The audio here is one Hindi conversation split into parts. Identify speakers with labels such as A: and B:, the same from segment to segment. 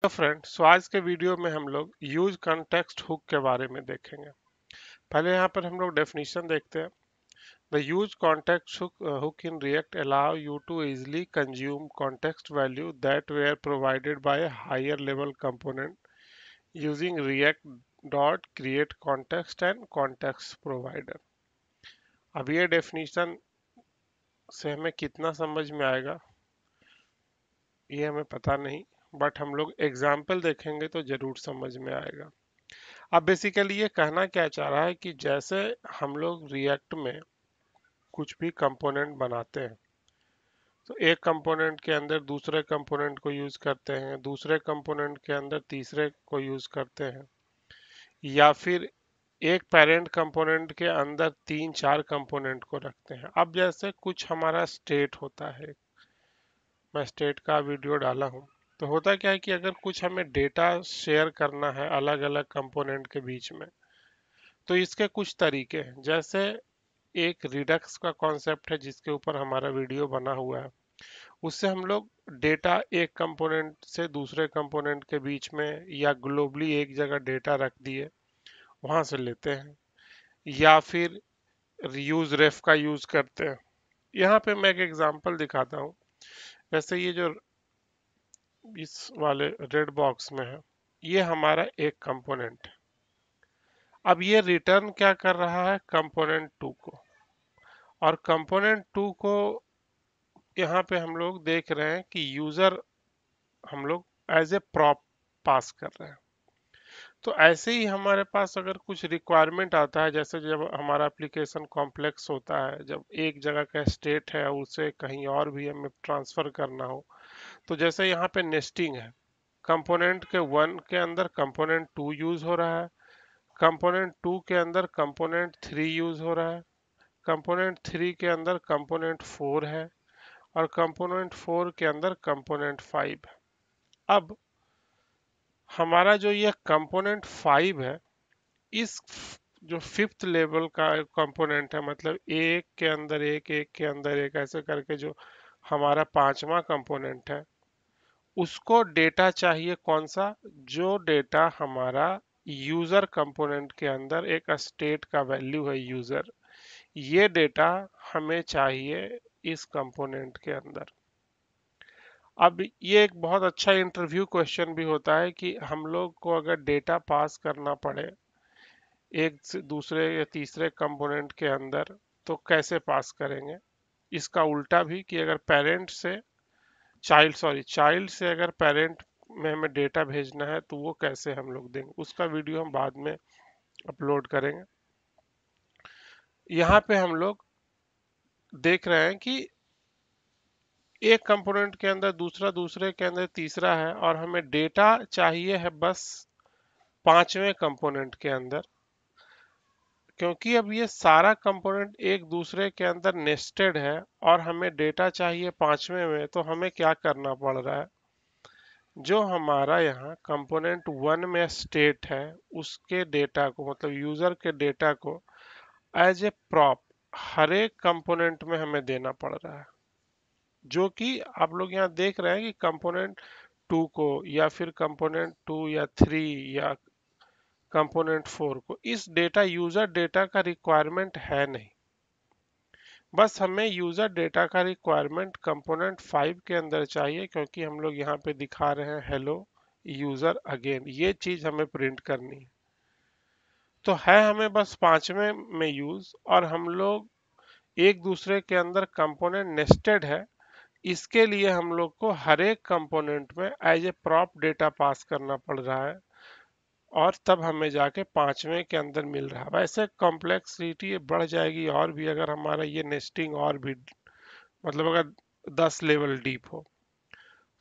A: तो फ्रेंड, सो आज के वीडियो में हम लोग यूज कॉन्टेक्स्ट हुक के बारे में देखेंगे। पहले यहाँ पर हम लोग डेफिनेशन देखते हैं। The use context hook in React allow you to easily consume context value that were provided by higher level component using React dot create context and context provider. अब ये डेफिनेशन से हमें कितना समझ में आएगा ये हमें पता नहीं, बट हम लोग एग्जाम्पल देखेंगे तो जरूर समझ में आएगा। अब बेसिकली ये कहना क्या चाह रहा है कि जैसे हम लोग रिएक्ट में कुछ भी कंपोनेंट बनाते हैं तो एक कंपोनेंट के अंदर दूसरे कंपोनेंट को यूज करते हैं, दूसरे कंपोनेंट के अंदर तीसरे को यूज करते हैं, या फिर एक पेरेंट कंपोनेंट के अंदर तीन चार कंपोनेंट को रखते हैं। अब जैसे कुछ हमारा स्टेट होता है, मैं स्टेट का वीडियो डाला हूँ, तो होता क्या है कि अगर कुछ हमें डेटा शेयर करना है अलग अलग कंपोनेंट के बीच में, तो इसके कुछ तरीके हैं। जैसे एक रिडक्स का कॉन्सेप्ट है जिसके ऊपर हमारा वीडियो बना हुआ है। उससे हम लोग डेटा एक कंपोनेंट से दूसरे कंपोनेंट के बीच में या ग्लोबली एक जगह डेटा रख दिए वहां से लेते हैं, या फिर यूज रेफ का यूज करते हैं। यहाँ पे मैं एक एग्जांपल दिखाता हूँ। जैसे ये जो इस वाले रेड बॉक्स में है, ये हमारा एक कंपोनेंट है। अब ये रिटर्न क्या कर रहा है, कंपोनेंट टू को। और कंपोनेंट टू को यहाँ पे हम लोग देख रहे हैं कि यूजर हम लोग एज ए प्रॉप पास कर रहे हैं। तो ऐसे ही हमारे पास अगर कुछ रिक्वायरमेंट आता है, जैसे जब हमारा एप्लीकेशन कॉम्प्लेक्स होता है, जब एक जगह का स्टेट है उसे कहीं और भी हमें ट्रांसफर करना हो, तो जैसे यहाँ पे नेस्टिंग है, कंपोनेंट के वन के अंदर कंपोनेंट टू यूज हो रहा है, कंपोनेंट टू के अंदर कंपोनेंट थ्री यूज हो रहा है, कंपोनेंट थ्री के अंदर कंपोनेंट फोर है, और कंपोनेंट फोर के अंदर कंपोनेंट फाइव है। अब हमारा जो ये कंपोनेंट फाइव है, इस जो फिफ्थ लेवल का कंपोनेंट है, मतलब एक के अंदर एक, एक के अंदर एक, ऐसे करके जो हमारा पांचवा कंपोनेंट है, उसको डेटा चाहिए कौन सा, जो डेटा हमारा यूजर कंपोनेंट के अंदर एक स्टेट का वैल्यू है यूजर, ये डेटा हमें चाहिए इस कंपोनेंट के अंदर। अब ये एक बहुत अच्छा इंटरव्यू क्वेश्चन भी होता है कि हम लोग को अगर डेटा पास करना पड़े एक से दूसरे या तीसरे कंपोनेंट के अंदर, तो कैसे पास करेंगे। इसका उल्टा भी कि अगर पेरेंट से चाइल्ड से अगर पेरेंट में हमें डेटा भेजना है तो वो कैसे हम लोग देंगे, उसका वीडियो हम बाद में अपलोड करेंगे। यहाँ पे हम लोग देख रहे हैं कि एक कंपोनेंट के अंदर दूसरा, दूसरे के अंदर तीसरा है, और हमें डेटा चाहिए है बस पांचवें कंपोनेंट के अंदर, क्योंकि अब ये सारा कंपोनेंट एक दूसरे के अंदर नेस्टेड है और हमें डेटा चाहिए पांचवें में। तो हमें क्या करना पड़ रहा है, जो हमारा यहाँ कंपोनेंट वन में स्टेट है उसके डेटा को, मतलब यूजर के डेटा को एज ए प्रॉप हर एक कंपोनेंट में हमें देना पड़ रहा है। जो कि आप लोग यहाँ देख रहे हैं कि कंपोनेंट टू को, या फिर कंपोनेंट टू या थ्री या कंपोनेंट फोर को, इस डेटा यूजर डेटा का रिक्वायरमेंट है नहीं। बस हमें यूजर डेटा का रिक्वायरमेंट कंपोनेंट फाइव के अंदर चाहिए, क्योंकि हम लोग यहाँ पे दिखा रहे हैं हेलो यूजर अगेन, ये चीज हमें प्रिंट करनी है। तो है हमें बस पांचवें में यूज, और हम लोग एक दूसरे के अंदर कंपोनेंट नेस्टेड है, इसके लिए हम लोग को हर एक कंपोनेंट में as a prop data pass करना पड़ रहा है, और तब हमें जाके पांचवें के अंदर मिल रहा है। वैसे कॉम्प्लेक्सिटी बढ़ जाएगी और भी अगर हमारा ये नेस्टिंग और भी, मतलब अगर 10 लेवल डीप हो,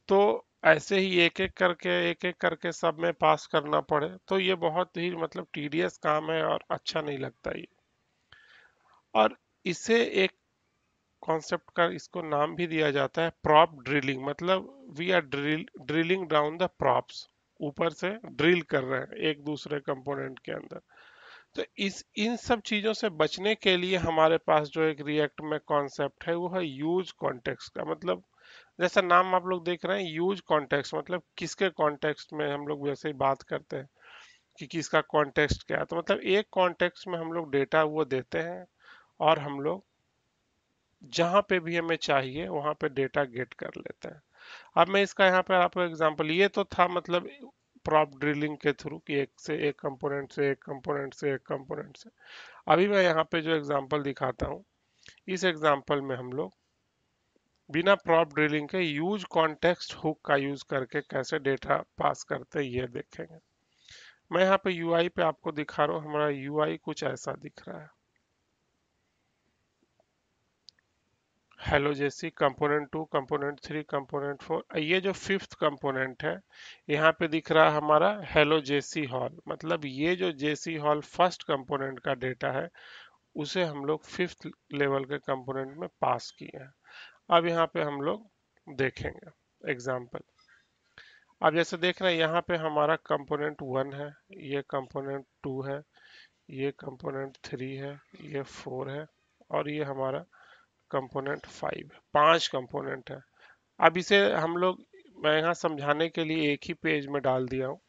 A: तो ऐसे ही एक एक करके सब में पास करना पड़े तो ये बहुत ही मतलब टीडियस काम है और अच्छा नहीं लगता ये। और इसे एक कॉन्सेप्ट का इसको नाम भी दिया जाता है प्रॉप ड्रिलिंग, मतलब we are drilling down the props, ऊपर से ड्रिल कर रहे हैं एक दूसरे कंपोनेंट के अंदर। तो इस इन सब चीजों से बचने के लिए हमारे पास जो एक रिएक्ट में कॉन्सेप्ट है वो है यूज कॉन्टेक्स्ट का, मतलब जैसा नाम आप लोग देख रहे हैं यूज कॉन्टेक्स्ट, मतलब किसके कॉन्टेक्स्ट में हम लोग वैसे ही बात करते हैं कि किसका कॉन्टेक्स्ट क्या है। तो मतलब एक कॉन्टेक्स्ट में हम लोग डेटा वो देते हैं और हम लोग जहां पे भी हमें चाहिए वहां पे डेटा गेट कर लेते हैं। अब मैं इसका यहाँ पे आपको एग्जांपल, ये तो था मतलब प्रॉप ड्रिलिंग के थ्रू कि एक से एक कंपोनेंट से एक कंपोनेंट से एक कंपोनेंट से। अभी मैं यहाँ पे जो एग्जांपल दिखाता हूँ, इस एग्जांपल में हम लोग बिना प्रॉप ड्रिलिंग के यूज कॉन्टेक्स्ट हुक का यूज करके कैसे डेटा पास करते हैं ये देखेंगे। मैं यहाँ पे यूआई पे आपको दिखा रहा हूँ, हमारा यूआई कुछ ऐसा दिख रहा है। हेलो जेसी कंपोनेंट 2 कंपोनेंट 3 कंपोनेंट 4, ये जो फिफ्थ कंपोनेंट है यहाँ पे दिख रहा है हमारा हेलो जेसी हॉल, मतलब ये जो जेसी हॉल फर्स्ट कंपोनेंट का डेटा है उसे हम लोग फिफ्थ लेवल के कंपोनेंट में पास किए हैं। अब यहाँ पे हम लोग देखेंगे एग्जाम्पल। अब जैसे देख रहे हैं यहाँ पे हमारा कंपोनेंट 1 है, ये कंपोनेंट 2 है, ये कंपोनेंट 3 है, ये 4 है और ये हमारा कंपोनेंट 5। 5 कंपोनेंट है। अब इसे हम लोग, मैं यहाँ समझाने के लिए एक ही पेज में डाल दिया हूँ,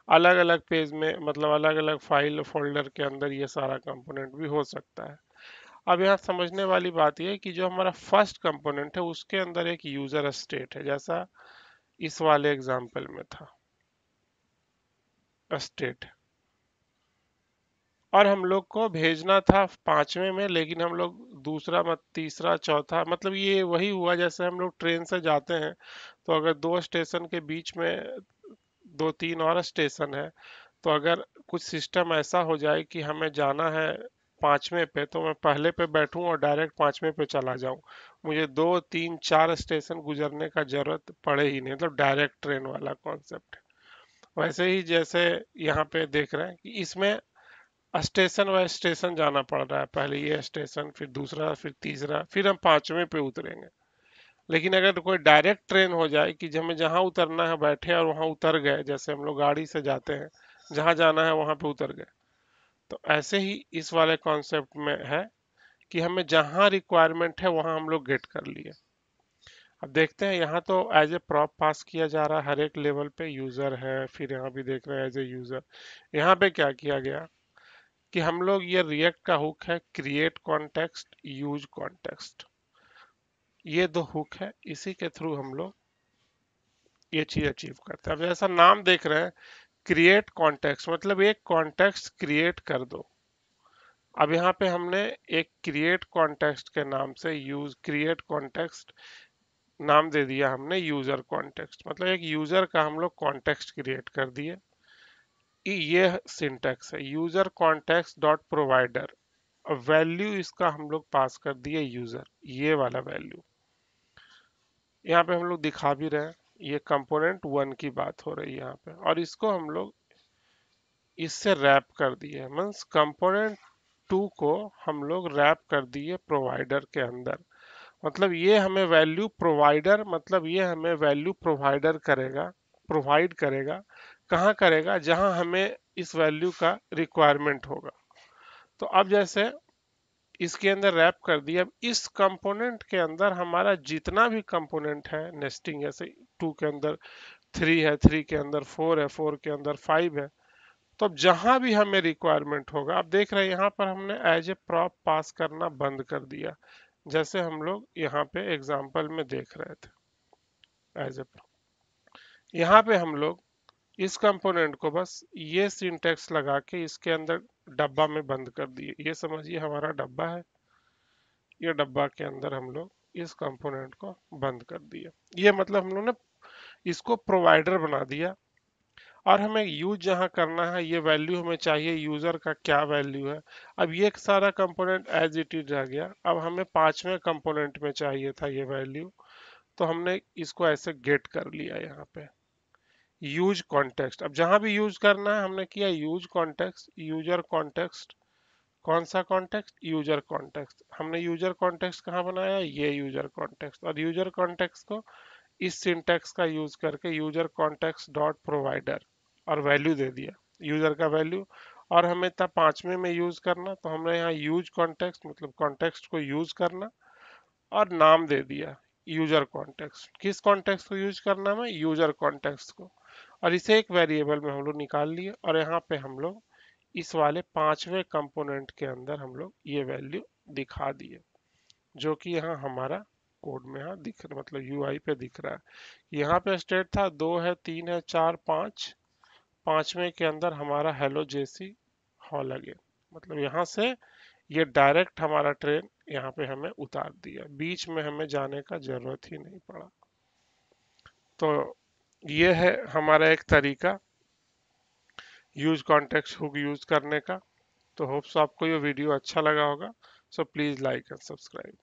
A: अलग अलग पेज में मतलब अलग अलग फाइल फोल्डर के अंदर ये सारा कंपोनेंट भी हो सकता है। अब यहाँ समझने वाली बात यह है कि जो हमारा फर्स्ट कंपोनेंट है उसके अंदर एक यूजर स्टेट है, जैसा इस वाले एग्जाम्पल में था स्टेट, और हम लोग को भेजना था पांचवें में, लेकिन हम लोग दूसरा मत तीसरा चौथा, मतलब ये वही हुआ जैसे हम लोग ट्रेन से जाते हैं तो अगर दो स्टेशन के बीच में दो तीन और स्टेशन है, तो अगर कुछ सिस्टम ऐसा हो जाए कि हमें जाना है पांचवें पे, तो मैं पहले पे बैठूं और डायरेक्ट पांचवें पे चला जाऊं, मुझे दो तीन चार स्टेशन गुजरने का जरूरत पड़े ही नहीं, मतलब डायरेक्ट ट्रेन वाला कॉन्सेप्ट। वैसे ही जैसे यहाँ पे देख रहे हैं कि इसमें स्टेशन वाइज स्टेशन जाना पड़ रहा है, पहले ये स्टेशन फिर दूसरा फिर तीसरा फिर हम पांचवें पे उतरेंगे। लेकिन अगर कोई डायरेक्ट ट्रेन हो जाए कि हमें जहां उतरना है बैठे और वहां उतर गए, जैसे हम लोग गाड़ी से जाते हैं जहां जाना है वहां पे उतर गए, तो ऐसे ही इस वाले कॉन्सेप्ट में है कि हमें जहां रिक्वायरमेंट है वहां हम लोग गेट कर लिए। अब देखते हैं, यहाँ तो एज ए प्रॉप पास किया जा रहा है, हर एक लेवल पे यूजर है, फिर यहाँ भी देख रहे हैं एज ए यूजर। यहाँ पे क्या किया गया कि हम लोग, ये रिएक्ट का हुक है क्रिएट कॉन्टेक्स्ट यूज कॉन्टेक्स्ट, ये दो हुक है, इसी के थ्रू हम लोग ये चीज अचीव करते हैं। अब जैसा नाम देख रहे हैं क्रिएट कॉन्टेक्स्ट, मतलब एक कॉन्टेक्स्ट क्रिएट कर दो। अब यहाँ पे हमने एक क्रिएट कॉन्टेक्स्ट के नाम से यूज क्रिएट कॉन्टेक्स्ट नाम दे दिया हमने यूजर कॉन्टेक्स्ट, मतलब एक यूजर का हम लोग कॉन्टेक्स्ट क्रिएट कर दिए। ये सिंटैक्स है user context dot provider, value इसका हम लोग पास कर दिए यूजर, ये वाला वैल्यू यहाँ पे हम लोग दिखा भी रहे हैं। ये कंपोनेंट 1 की बात हो रही है यहाँ पे, और इसको हम लोग इससे रैप कर दिए, मीन्स कंपोनेंट 2 को हम लोग रैप कर दिए प्रोवाइडर के अंदर। मतलब ये हमें वैल्यू प्रोवाइडर, मतलब ये हमें वैल्यू प्रोवाइडर करेगा, प्रोवाइड करेगा। कहाँ करेगा? जहां हमें इस वैल्यू का रिक्वायरमेंट होगा। तो अब जैसे इसके अंदर रैप कर दिया, अब इस कंपोनेंट के अंदर हमारा जितना भी कंपोनेंट है नेस्टिंग, जैसे 2 के अंदर 3 है, 3 के अंदर 4 है, 4 के अंदर 5 है, तो अब जहां भी हमें रिक्वायरमेंट होगा, आप देख रहे हैं यहाँ पर हमने एज ए प्रॉप पास करना बंद कर दिया, जैसे हम लोग यहाँ पे एग्जाम्पल में देख रहे थे एज ए। यहाँ पे हम लोग इस कंपोनेंट को बस ये सिंटेक्स लगा के इसके अंदर डब्बा में बंद कर दिए, ये समझिए हमारा डब्बा है, ये डब्बा के अंदर हम लोग इस कंपोनेंट को बंद कर दिए। ये मतलब हम लोग ने इसको प्रोवाइडर बना दिया, और हमें यूज जहां करना है ये वैल्यू हमें चाहिए यूजर का क्या वैल्यू है। अब ये सारा कंपोनेंट एज इट इज रह गया, अब हमें पांचवें कंपोनेंट में चाहिए था ये वैल्यू, तो हमने इसको ऐसे गेट कर लिया यहाँ पे यूज कॉन्टेक्स्ट। अब जहां भी यूज करना है हमने किया यूज कॉन्टेक्स्ट यूजर कॉन्टेक्स्ट, कौन सा कॉन्टेक्स्ट? User context. हमने यूजर कॉन्टेक्स्ट कहाँ बनाया? ये यूजर कॉन्टेक्स्ट, और यूजर कॉन्टेक्स्ट को इस सिंटेक्स का यूज करके यूजर कॉन्टेक्स्ट डॉट प्रोवाइडर, और वैल्यू दे दिया यूजर का वैल्यू। और हमें था पांचवें में यूज करना, तो हमने यहाँ यूज कॉन्टेक्स्ट मतलब कॉन्टेक्स्ट को यूज करना और नाम दे दिया यूजर कॉन्टेक्स्ट। किस कॉन्टेक्स्ट को यूज करना है? यूजर कॉन्टेक्स्ट को। और इसे एक वेरिएबल में हम लोग निकाल लिए और यहाँ पे हम लोग इस वाले पांचवें कंपोनेंट के अंदर हम लोग ये वैल्यू दिखा दिए, जो कि यहाँ हमारा कोड में यहाँ दिख रहा, मतलब यूआई पे दिख रहा है। यहाँ पे स्टेट था 2 है, 3 है, 4, 5, पांचवें के अंदर हमारा हेलो जेसी हॉल अगेन, मतलब यहाँ से ये डायरेक्ट हमारा ट्रेन यहाँ पे हमें उतार दिया, बीच में हमें जाने का जरूरत ही नहीं पड़ा। तो ये है हमारा एक तरीका यूज कॉन्टेक्स्ट हुक यूज करने का। तो होप्स आपको ये वीडियो अच्छा लगा होगा। So please like and subscribe.